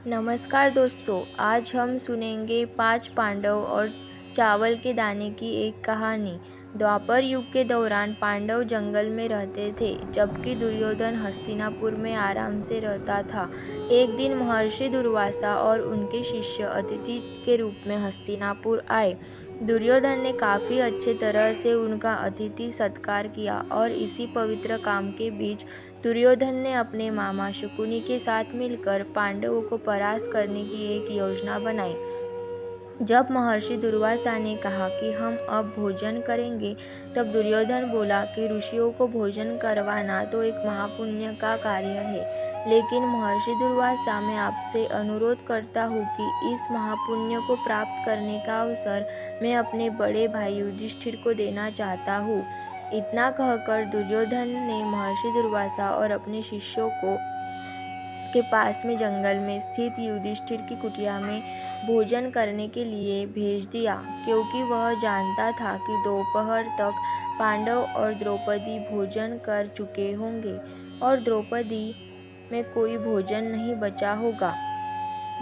नमस्कार दोस्तों, आज हम सुनेंगे 5 पांडव और चावल के दाने की एक कहानी। द्वापर युग के दौरान पांडव जंगल में रहते थे, जबकि दुर्योधन हस्तिनापुर में आराम से रहता था। एक दिन महर्षि दुर्वासा और उनके शिष्य अतिथि के रूप में हस्तिनापुर आए। दुर्योधन ने काफ़ी अच्छे तरह से उनका अतिथि सत्कार किया और इसी पवित्र काम के बीच दुर्योधन ने अपने मामा शकुनी के साथ मिलकर पांडवों को परास्त करने की एक योजना बनाई। जब महर्षि दुर्वासा ने कहा कि हम अब भोजन करेंगे, तब दुर्योधन बोला कि ऋषियों को भोजन करवाना तो एक महापुण्य का कार्य है, लेकिन महर्षि दुर्वासा, मैं आपसे अनुरोध करता हूँ कि इस महापुण्य को प्राप्त करने का अवसर मैं अपने बड़े भाई युधिष्ठिर को देना चाहता हूँ। इतना कहकर दुर्योधन ने महर्षि दुर्वासा और अपने शिष्यों को के पास में जंगल में स्थित युधिष्ठिर की कुटिया में भोजन करने के लिए भेज दिया, क्योंकि वह जानता था कि दोपहर तक पांडव और द्रौपदी भोजन कर चुके होंगे और द्रौपदी में कोई भोजन नहीं बचा होगा।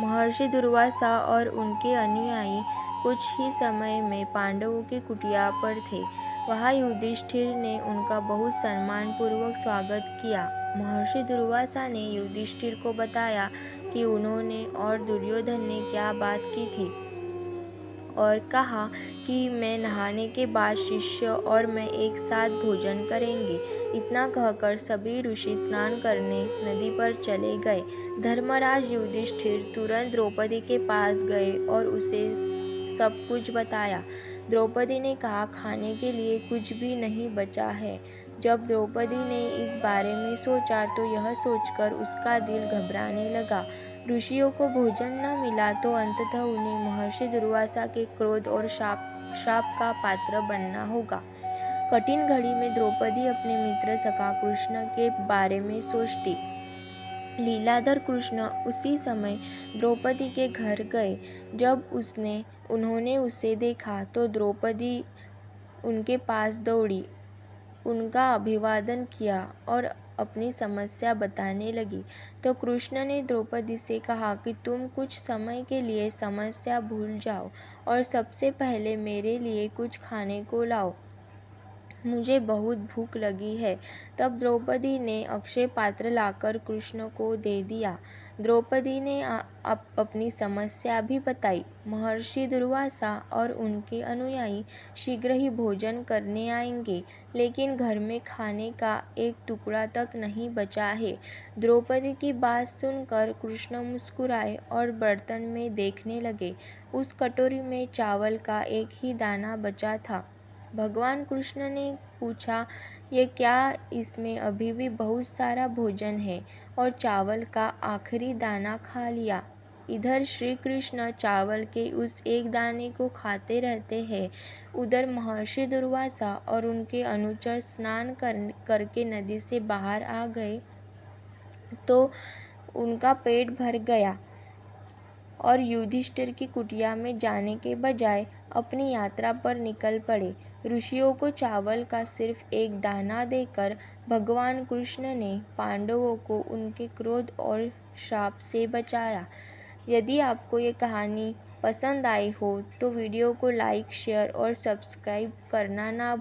महर्षि दुर्वासा और उनके अनुयायी कुछ ही समय में पांडवों की कुटिया पर थे। वहाँ युधिष्ठिर ने उनका बहुत सम्मानपूर्वक स्वागत किया। महर्षि दुर्वासा ने युधिष्ठिर को बताया कि उन्होंने और दुर्योधन ने क्या बात की थी और कहा कि मैं नहाने के बाद शिष्य और मैं एक साथ भोजन करेंगे। इतना कहकर सभी ऋषि स्नान करने नदी पर चले गए। धर्मराज युधिष्ठिर तुरंत द्रौपदी के पास गए और उसे सब कुछ बताया। द्रौपदी ने कहा, खाने के लिए कुछ भी नहीं बचा है। जब द्रौपदी ने इस बारे में सोचा तो यह सोचकर उसका दिल घबराने लगा। ऋषियों को भोजन न मिला तो अंततः उन्हें महर्षि दुर्वासा के क्रोध और शाप का पात्र बनना होगा। कठिन घड़ी में द्रौपदी अपने मित्र सखा कृष्ण के बारे में सोचती। लीलाधर कृष्ण उसी समय द्रौपदी के घर गए। जब उन्होंने उसे देखा तो द्रौपदी उनके पास दौड़ी, उनका अभिवादन किया और अपनी समस्या बताने लगी। तो कृष्ण ने द्रौपदी से कहा कि तुम कुछ समय के लिए समस्या भूल जाओ और सबसे पहले मेरे लिए कुछ खाने को लाओ, मुझे बहुत भूख लगी है। तब द्रौपदी ने अक्षय पात्र लाकर कृष्ण को दे दिया। द्रौपदी ने अपनी समस्या भी बताई। महर्षि दुर्वासा और उनके अनुयायी शीघ्र ही भोजन करने आएंगे, लेकिन घर में खाने का एक टुकड़ा तक नहीं बचा है। द्रौपदी की बात सुनकर कृष्ण मुस्कुराए और बर्तन में देखने लगे। उस कटोरी में चावल का एक ही दाना बचा था। भगवान कृष्ण ने पूछा, ये क्या, इसमें अभी भी बहुत सारा भोजन है और चावल का आखिरी दाना खा लिया। इधर श्री कृष्ण चावल के उस एक दाने को खाते रहते हैं, उधर महर्षि दुर्वासा और उनके अनुचर स्नान करके नदी से बाहर आ गए तो उनका पेट भर गया और युधिष्ठिर की कुटिया में जाने के बजाय अपनी यात्रा पर निकल पड़े। ऋषियों को चावल का सिर्फ एक दाना देकर भगवान कृष्ण ने पांडवों को उनके क्रोध और श्राप से बचाया। यदि आपको ये कहानी पसंद आई हो तो वीडियो को लाइक, शेयर और सब्सक्राइब करना ना